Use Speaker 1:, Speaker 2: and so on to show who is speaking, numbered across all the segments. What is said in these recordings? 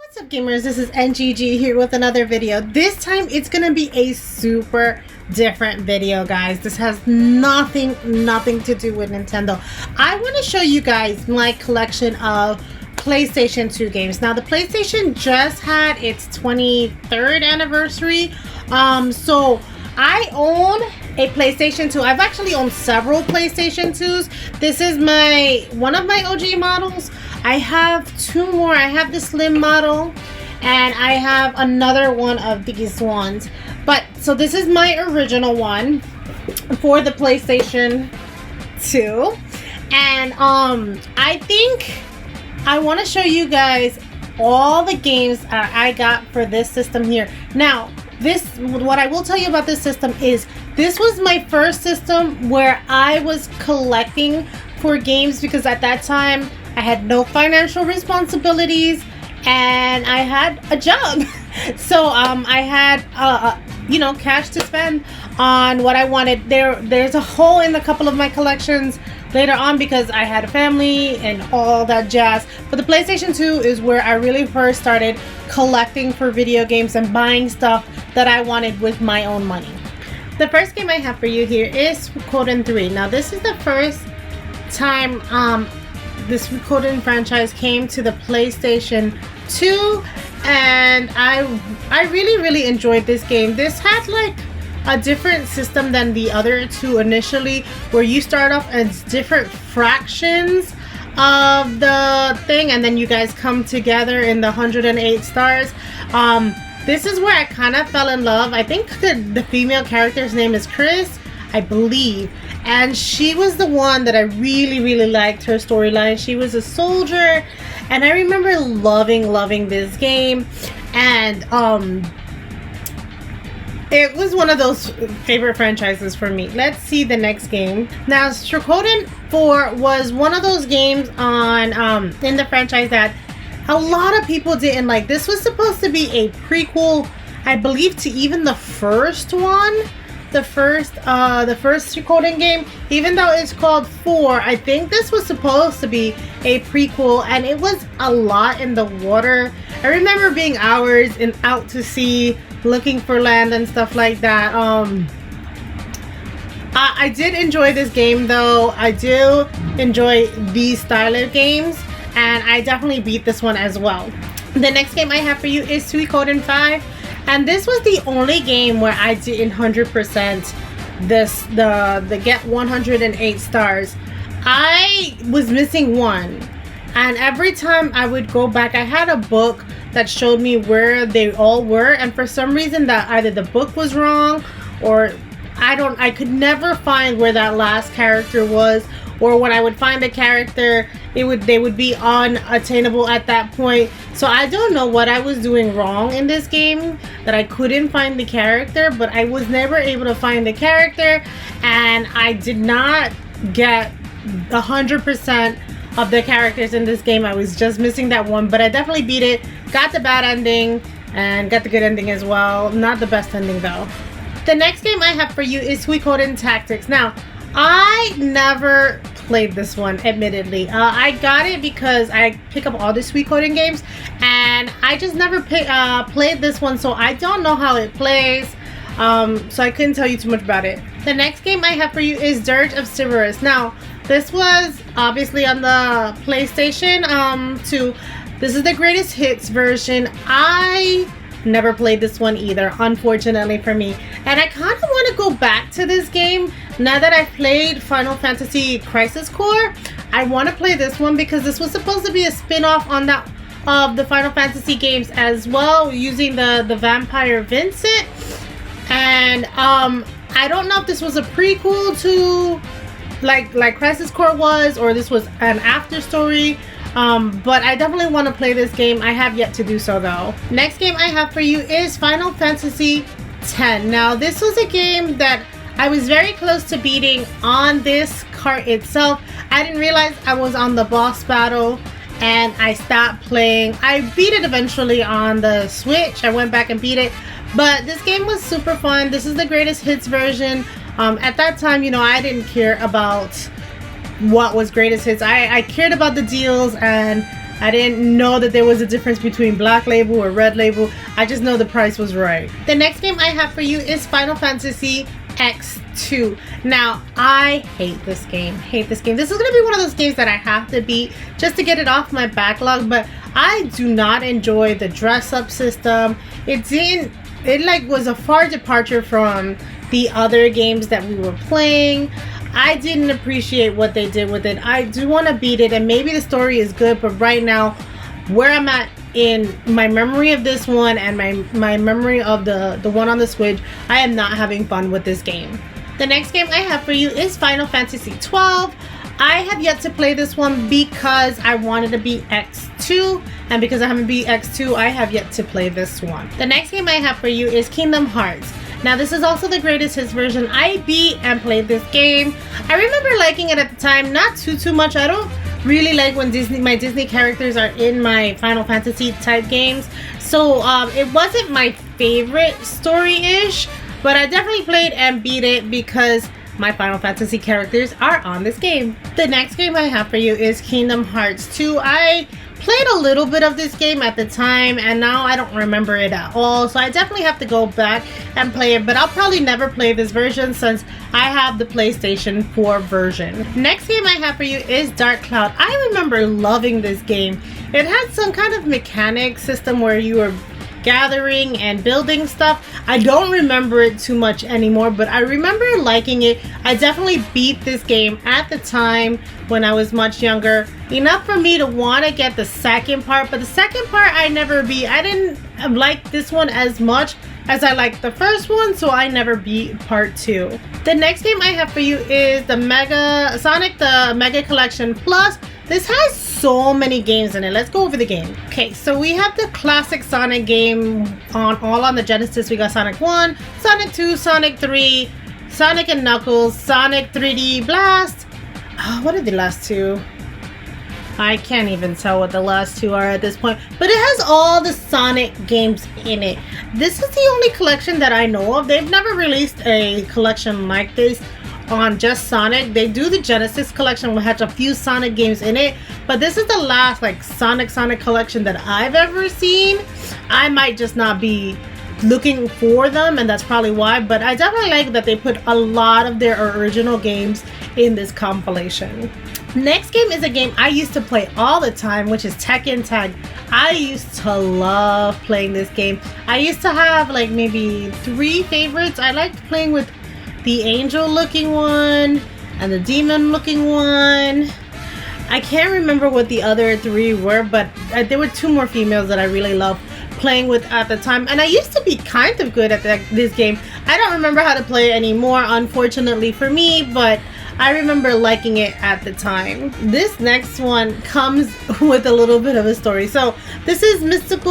Speaker 1: What's up, gamers? This is NGG here with another video. This time it's gonna be a super different video, guys. This has nothing to do with Nintendo. I want to show you guys my collection of PlayStation 2 games. Now the PlayStation just had its 23rd anniversary, so I own a PlayStation 2. I've actually owned several PlayStation 2s. This is one of my OG models. I have two more. I have the slim model and I have another one of these ones. But so this is my original one for the PlayStation 2. And I think I want to show you guys all the games I got for this system here. Now, what I will tell you about this system is this was my first system where I was collecting for games, because at that time I had no financial responsibilities and I had a job. So I had cash to spend on what I wanted. There's a hole in a couple of my collections later on because I had a family and all that jazz. But the PlayStation 2 is where I really first started collecting for video games and buying stuff that I wanted with my own money. The first game I have for you here is Suikoden 3. Now this is the first time this Suikoden franchise came to the PlayStation 2, and I really enjoyed this game. This had like a different system than the other two initially, where you start off as different fractions of the thing and then you guys come together in the 108 stars. This is where I kind of fell in love. I think the female character's name is Chris, I believe, and she was the one that I really liked her storyline. She was a soldier and I remember loving this game, and it was one of those favorite franchises for me. Let's see the next game. Now, Suikoden 4 was one of those games on in the franchise that a lot of people didn't like. This was supposed to be a prequel, I believe, to even the first one. The first Suikoden game. Even though it's called 4, I think this was supposed to be a prequel, and it was a lot in the water. I remember being hours and out to sea looking for land and stuff like that. I did enjoy this game though. I do enjoy these style of games, and I definitely beat this one as well. The next game I have for you is Suikoden 5. And this was the only game where I didn't 100% the get 108 stars. I was missing one, and every time I would go back, I had a book that showed me where they all were, and for some reason that either the book was wrong or I could never find where that last character was, or when I would find a character, they would be unattainable at that point. So I don't know what I was doing wrong in this game that I couldn't find the character, but I was never able to find the character, and I did not get 100% of the characters in this game. I was just missing that one, but I definitely beat it, got the bad ending and got the good ending as well. Not the best ending though. The next game I have for you is Suikoden Tactics. Now, I never played this one, admittedly. I got it because I pick up all the Suikoden games, and I just never played this one, so I don't know how it plays. So I couldn't tell you too much about it. The next game I have for you is Dirge of Cerberus. Now, this was obviously on the PlayStation 2. This is the greatest hits version. I never played this one either, unfortunately for me. And I kind of want to go back to this game now that I've played Final Fantasy Crisis Core. I want to play this one because this was supposed to be a spin-off on that of the Final Fantasy games as well, using the vampire Vincent. And I don't know if this was a prequel to like Crisis Core was, or this was an after story. But I definitely want to play this game. I have yet to do so though. Next game I have for you is Final Fantasy X. Now this was a game that I was very close to beating on this cart itself. I didn't realize I was on the boss battle and I stopped playing. I beat it eventually on the Switch. I went back and beat it, but this game was super fun. This is the greatest hits version. At that time, you know, I didn't care about what was greatest hits. I cared about the deals and I didn't know that there was a difference between Black Label or Red Label. I just know the price was right. The next game I have for you is Final Fantasy X2. Now, I hate this game. This is going to be one of those games that I have to beat just to get it off my backlog, but I do not enjoy the dress-up system. It like was a far departure from the other games that we were playing. I didn't appreciate what they did with it. I do want to beat it, and maybe the story is good, but right now, where I'm at in my memory of this one and my memory of the one on the Switch, I am not having fun with this game. The next game I have for you is Final Fantasy 12. I have yet to play this one because I wanted to beat X2, and because I haven't beat X2, I have yet to play this one. The next game I have for you is Kingdom Hearts. Now, this is also the greatest hits version. I beat and played this game. I remember liking it at the time, not too much. I don't really like when my Disney characters are in my Final Fantasy type games. So it wasn't my favorite story-ish, but I definitely played and beat it because my Final Fantasy characters are on this game. The next game I have for you is Kingdom Hearts 2. I played a little bit of this game at the time, and now I don't remember it at all, so I definitely have to go back and play it, but I'll probably never play this version since I have the PlayStation 4 version. Next game I have for you is Dark Cloud. I remember loving this game. It had some kind of mechanic system where you were gathering and building stuff. I don't remember it too much anymore, but I remember liking it. I definitely beat this game at the time when I was much younger, enough for me to want to get the second part, but the second part I never beat. I didn't like this one as much as I liked the first one, so I never beat part 2. The next game I have for you is the Sonic the Mega Collection Plus. This has so many games in it. Let's go over the game. Okay, so we have the classic Sonic game all on the Genesis. We got Sonic 1, Sonic 2, Sonic 3, Sonic and Knuckles, Sonic 3D Blast. What are the last two? I can't even tell what the last two are at this point, but it has all the Sonic games in it. This is the only collection that I know of. They've never released a collection like this on just Sonic. They do the Genesis collection, which has a few Sonic games in it, but this is the last like Sonic collection that I've ever seen. I might just not be looking for them, and that's probably why, but I definitely like that they put a lot of their original games in this compilation. Next game is a game I used to play all the time, which is Tekken Tag. I used to love playing this game. I used to have like maybe 3 favorites. I liked playing with the angel looking one and the demon looking one. I can't remember what the other 3 were, but there were 2 more females that I really loved playing with at the time, and I used to be kind of good at this game. I don't remember how to play it anymore, unfortunately for me, but I remember liking it at the time. This next one comes with a little bit of a story. So this is Mystic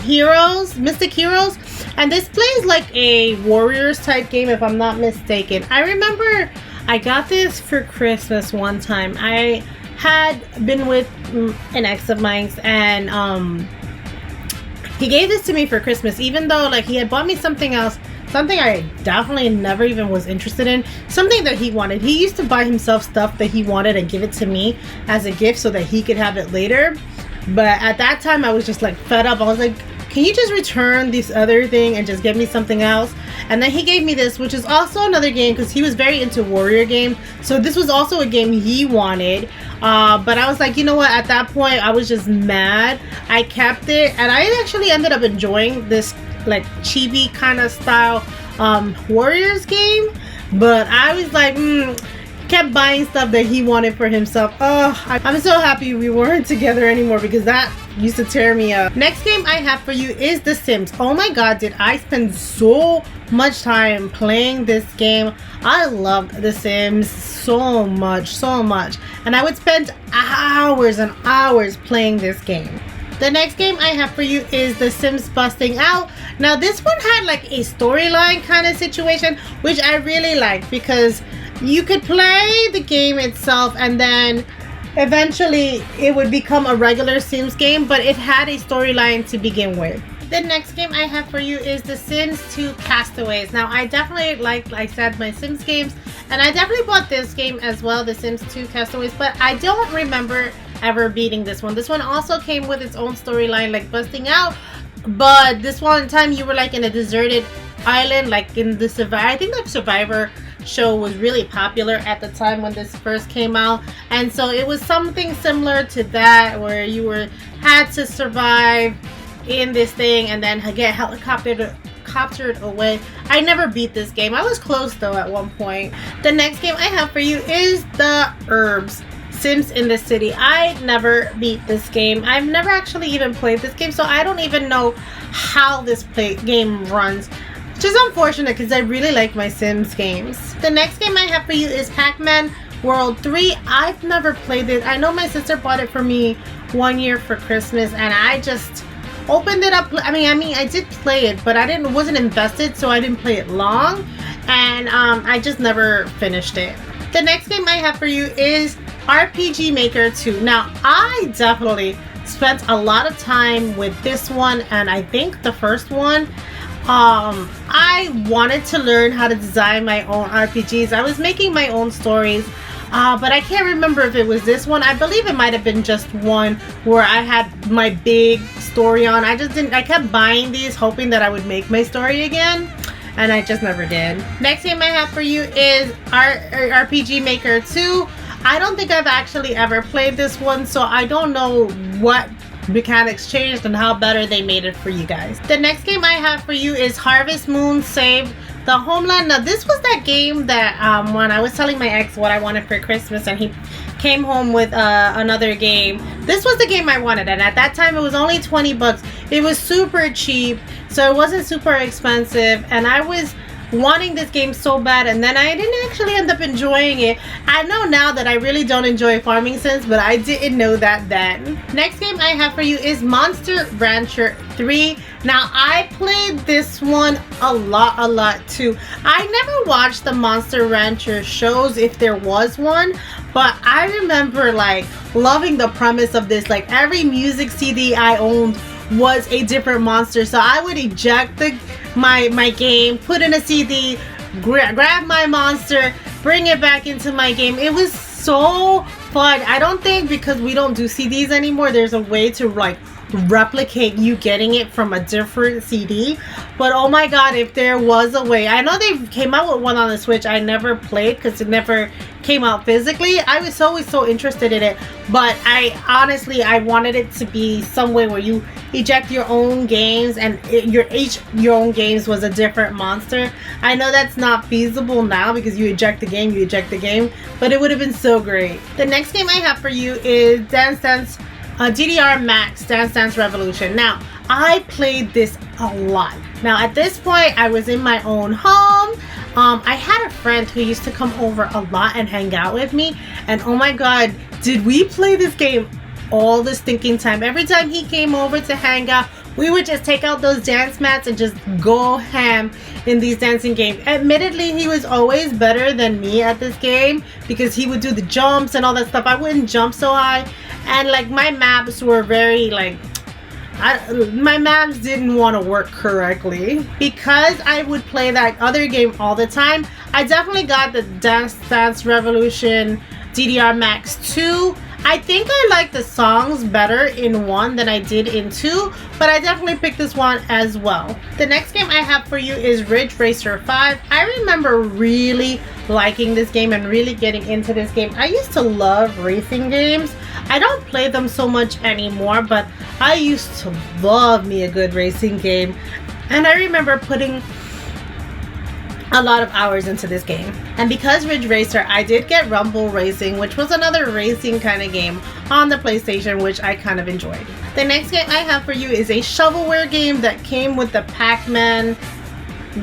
Speaker 1: Heroes, and this plays like a Warriors type game if I'm not mistaken. I remember I got this for Christmas one time. I had been with an ex of mine, and he gave this to me for Christmas, even though like he had bought me something else, something I definitely never even was interested in, something that he wanted. He used to buy himself stuff that he wanted and give it to me as a gift so that he could have it later. But at that time I was just like fed up. I was like, can you just return this other thing and just give me something else? And then he gave me this, which is also another game because he was very into warrior games. So this was also a game he wanted. But I was like, you know what? At that point, I was just mad. I kept it, and I actually ended up enjoying this like chibi kind of style Warriors game. But I was like, kept buying stuff that he wanted for himself. Oh, I'm so happy we weren't together anymore because that used to tear me up. Next game I have for you is The Sims. Oh my god, did I spend so much time playing this game. I loved The Sims so much, and I would spend hours and hours playing this game. The next game I have for you is The Sims Busting Out. Now this one had like a storyline kind of situation, which I really liked because you could play the game itself and then eventually it would become a regular Sims game, but it had a storyline to begin with. The next game I have for you is The Sims 2 Castaways. Now I definitely like I said, my Sims games, and I definitely bought this game as well, The Sims 2 Castaways, but I don't remember ever beating this one. This one also came with its own storyline, like busting out, but this one time you were like in a deserted island, like in the Survivor. I think the Survivor show was really popular at the time when this first came out, and so it was something similar to that, where you had to survive in this thing and then get helicoptered away. I never beat this game. I was close though at one point. The next game I have for you is The Urbz Sims in the City. I never beat this game. I've never actually even played this game, so I don't even know how this game runs, which is unfortunate because I really like my Sims games. The next game I have for you is Pac-Man World 3. I've never played it. I know my sister bought it for me one year for Christmas, and I just opened it up. I mean, I did play it, but wasn't invested, so I didn't play it long, and I just never finished it. The next game I have for you is RPG Maker 2. Now, I definitely spent a lot of time with this one, and I think the first one. I wanted to learn how to design my own RPGs. I was making my own stories, but I can't remember if it was this one. I believe it might have been just one where I had my big story on. I kept buying these hoping that I would make my story again, and I just never did. Next game I have for you is RPG Maker 2. I don't think I've actually ever played this one, so I don't know what mechanics changed and how better they made it for you guys. The next game I have for you is Harvest Moon Save the Homeland. Now, this was that game that when I was telling my ex what I wanted for Christmas and he came home with another game, this was the game I wanted, and at that time it was only 20 bucks. It was super cheap, so it wasn't super expensive, and I was wanting this game so bad, and then I didn't actually end up enjoying it. I know now that I really don't enjoy farming sims, but I didn't know that then. Next game I have for you is Monster Rancher 3. Now, I played this one a lot too. I never watched the Monster Rancher shows, if there was one, but I remember like loving the premise of this. Like, every music CD I owned was a different monster, so I would eject my game, put in a CD, grab my monster, bring it back into my game. It was so fun. I don't think, because we don't do CDs anymore, there's a way to like replicate you getting it from a different CD, but oh my god, if there was a way. I know they came out with one on the Switch. I never played because it never came out physically. I was always so interested in it, but I wanted it to be some way where you eject your own games, and your own games was a different monster. I know that's not feasible now because you eject the game, but it would have been so great. The next game I have for you is Dance Dance DDR Max Dance Dance Revolution. Now, I played this a lot. Now, at this point, I was in my own home. I had a friend who used to come over a lot and hang out with me, and oh my god, did we play this game all the stinking time. Every time he came over to hang out, we would just take out those dance mats and just go ham in these dancing games. Admittedly, he was always better than me at this game because he would do the jumps and all that stuff. I wouldn't jump so high, and like my maps were very like, my maps didn't want to work correctly. Because I would play that other game all the time, I definitely got the Dance Dance Revolution DDR Max 2. I think I like the songs better in 1 than I did in 2, but I definitely picked this one as well. The next game I have for you is Ridge Racer 5. I remember really liking this game and really getting into this game. I used to love racing games. I don't play them so much anymore, but I used to love me a good racing game. And I remember putting a lot of hours into this game. And because Ridge Racer, I did get Rumble Racing, which was another racing kind of game on the PlayStation, which I kind of enjoyed. The next game I have for you is a shovelware game that came with the Pac-Man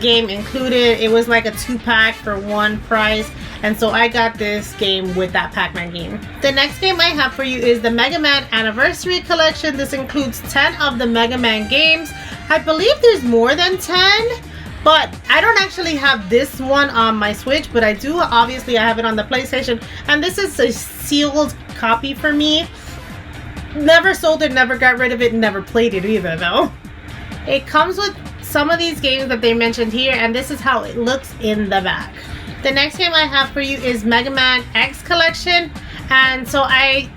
Speaker 1: game included. It was like a 2-pack for one price, and so I got this game with that Pac-Man game. The next game I have for you is the Mega Man Anniversary Collection. This includes 10 of the Mega Man games. I believe there's more than 10, but I don't actually have this one on my Switch, but I do. Obviously, I have it on the PlayStation, and this is a sealed copy for me. Never sold it, never got rid of it, never played it either though. It comes with some of these games that they mentioned here, and this is how it looks in the back. The next game I have for you is Mega Man X Collection, And so I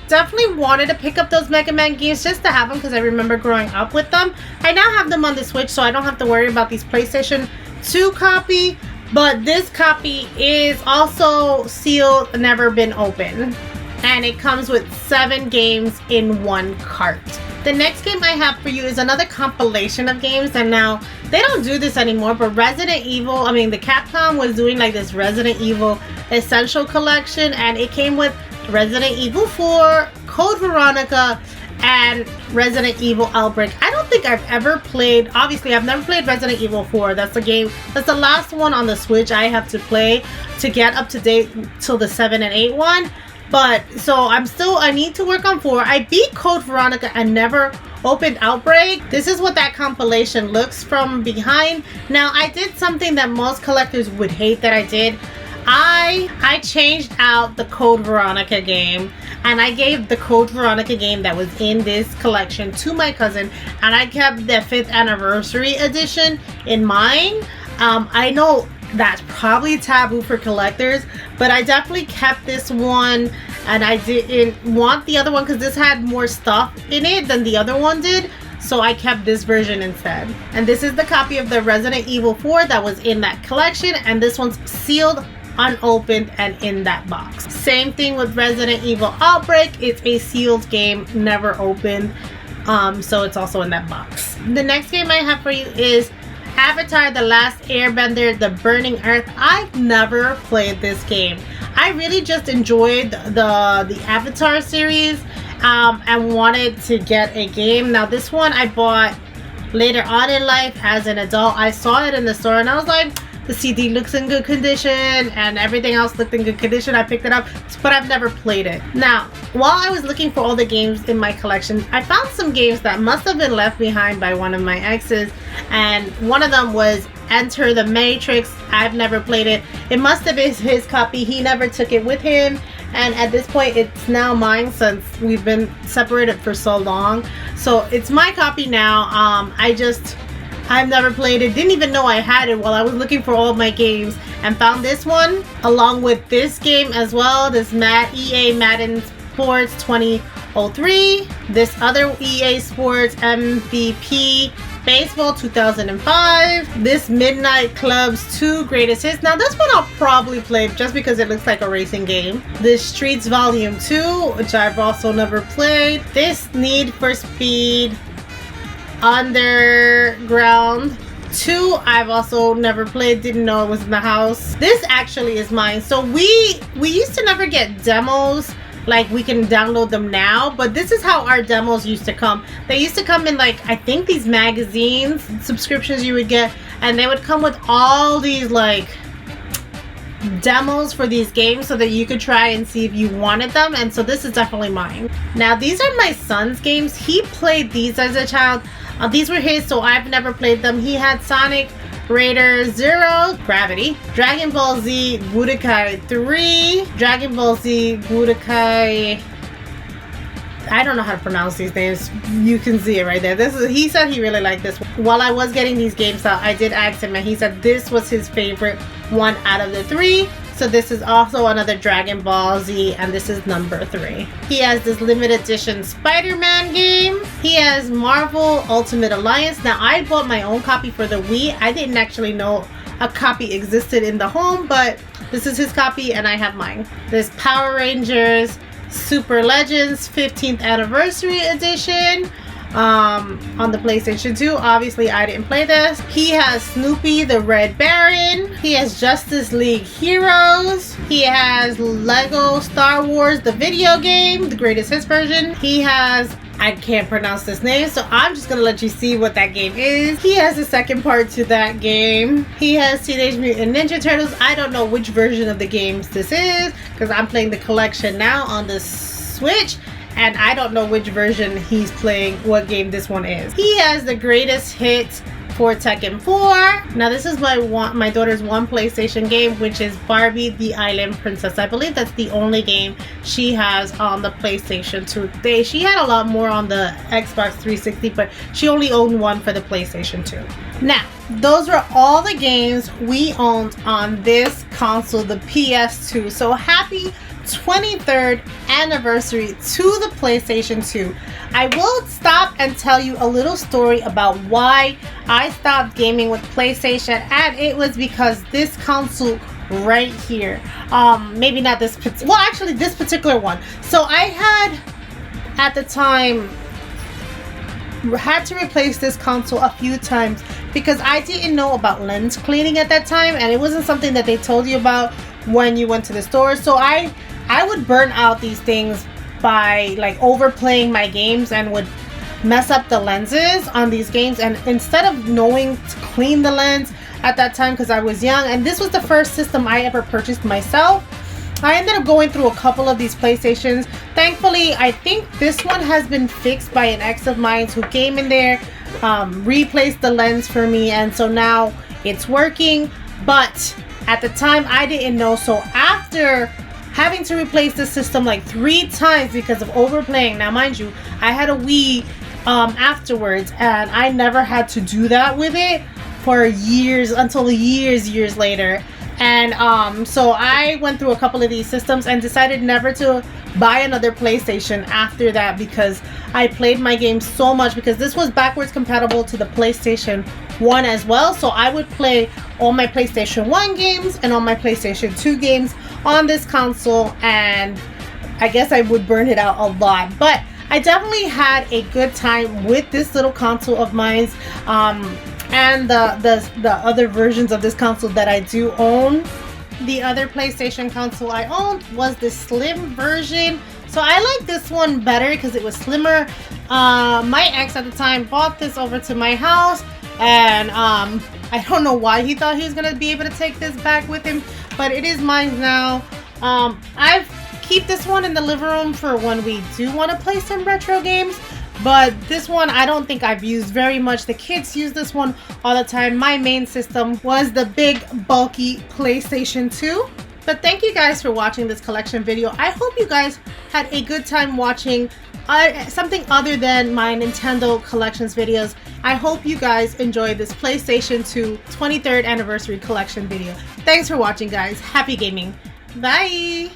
Speaker 1: definitely wanted to pick up those Mega Man games just to have them because I remember growing up with them. I now have them on the Switch, so I don't have to worry about these PlayStation 2 copy. But this copy is also sealed, never been opened. And it comes with 7 games in one cart. The next game I have for you is another compilation of games, and now they don't do this anymore, but the Capcom was doing like this Resident Evil Essential Collection, and it came with Resident Evil 4, Code Veronica, and Resident Evil Outbreak. I don't think I've ever played, obviously I've never played Resident Evil 4. That's the last one on the Switch I have to play to get up to date till the 7 and 8 one. But, so I need to work on 4. I beat Code Veronica and never opened Outbreak. This is what that compilation looks from behind. Now, I did something that most collectors would hate that I did. I changed out the Code Veronica game, and I gave the Code Veronica game that was in this collection to my cousin, and I kept the 5th anniversary edition in mine. I know that's probably taboo for collectors, but I definitely kept this one, and I didn't want the other one because this had more stuff in it than the other one did, so I kept this version instead. And this is the copy of the Resident Evil 4 that was in that collection, and this one's sealed, unopened, and in that box. Same thing with Resident Evil Outbreak. It's a sealed game, never opened, so it's also in that box. The next game I have for you is Avatar: The Last Airbender, The Burning Earth. I've never played this game. I really just enjoyed the Avatar series and wanted to get a game. Now this one I bought later on in life as an adult. I saw it in the store and I was like, the CD looks in good condition and everything else looked in good condition. I picked it up, but I've never played it. Now, while I was looking for all the games in my collection, I found some games that must have been left behind by one of my exes, and one of them was Enter the Matrix. I've never played it. It must have been his copy. He never took it with him, and at this point it's now mine since we've been separated for so long. So it's my copy now. I've never played it, didn't even know I had it while I was looking for all of my games, and found this one along with this game as well, this EA Madden Sports 2003, this other EA Sports MVP Baseball 2005, this Midnight Club's 2 Greatest Hits. Now this one I'll probably play just because it looks like a racing game. This Streets Volume 2, which I've also never played. This Need for Speed Underground 2, I've also never played, didn't know it was in the house. This actually is mine. So we used to never get demos like we can download them now, but this is how our demos used to come. They used to come in like, I think these magazines, subscriptions you would get, and they would come with all these like demos for these games so that you could try and see if you wanted them. And so this is definitely mine. Now these are my son's games. He played these as a child. These were his, so I've never played them. He had Sonic Raider Zero Gravity, Dragon Ball Z Budokai 3, Dragon Ball Z Budokai, I don't know how to pronounce these names. You can see it right there. He said he really liked this one. While I was getting these games out, I did ask him and he said this was his favorite one out of the 3. So this is also another Dragon Ball Z, and this is number 3. He has this limited edition Spider-Man game. He has Marvel Ultimate Alliance. Now I bought my own copy for the Wii. I didn't actually know a copy existed in the home, but this is his copy and I have mine. There's Power Rangers Super Legends 15th Anniversary Edition on the PlayStation 2. Obviously I didn't play this. He has Snoopy the Red Baron. He has Justice League Heroes. He has Lego Star Wars the video game, the greatest hits version. He has, I can't pronounce this name, so I'm just gonna let you see what that game is. He has the second part to that game. He has Teenage Mutant Ninja Turtles. I don't know which version of the games this is because I'm playing the collection now on the Switch, and I don't know which version he's playing, what game this one is. He has the greatest hits for Tekken 4. Now this is my daughter's one PlayStation game, which is Barbie the Island Princess. I believe that's the only game she has on the PlayStation 2. She had a lot more on the Xbox 360, but she only owned one for the PlayStation 2. Now, those are all the games we owned on this console, the PS2. So happy 23rd anniversary to the PlayStation 2. I will stop and tell you a little story about why I stopped gaming with PlayStation, and it was because this console right here, maybe not this, well actually this particular one. So I had, at the time, had to replace this console a few times because I didn't know about lens cleaning at that time, and it wasn't something that they told you about when you went to the store. So I would burn out these things by like overplaying my games and would mess up the lenses on these games, and instead of knowing to clean the lens at that time, because I was young and this was the first system I ever purchased myself, I ended up going through a couple of these PlayStations. Thankfully, I think this one has been fixed by an ex of mine who came in there, replaced the lens for me, and so now it's working. But at the time I didn't know, so after having to replace the system like 3 times because of overplaying, now mind you, I had a Wii afterwards, and I never had to do that with it for years, until years later. And so I went through a couple of these systems and decided never to buy another PlayStation after that, because I played my games so much, because this was backwards compatible to the PlayStation 1 as well. So I would play all my PlayStation 1 games and all my PlayStation 2 games on this console, and I guess I would burn it out a lot. But I definitely had a good time with this little console of mine. And the other versions of this console that I do own. The other PlayStation console I owned was the slim version. So I like this one better because it was slimmer. My ex at the time bought this over to my house, and I don't know why he thought he was gonna be able to take this back with him, but it is mine now. I've keep this one in the living room for when we do want to play some retro games. But this one I don't think I've used very much. The kids use this one all the time. My main system was the big bulky PlayStation 2. But thank you guys for watching this collection video. I hope you guys had a good time watching something other than my Nintendo collections videos. I hope you guys enjoyed this PlayStation 2 23rd anniversary collection video. Thanks for watching, guys. Happy gaming. Bye!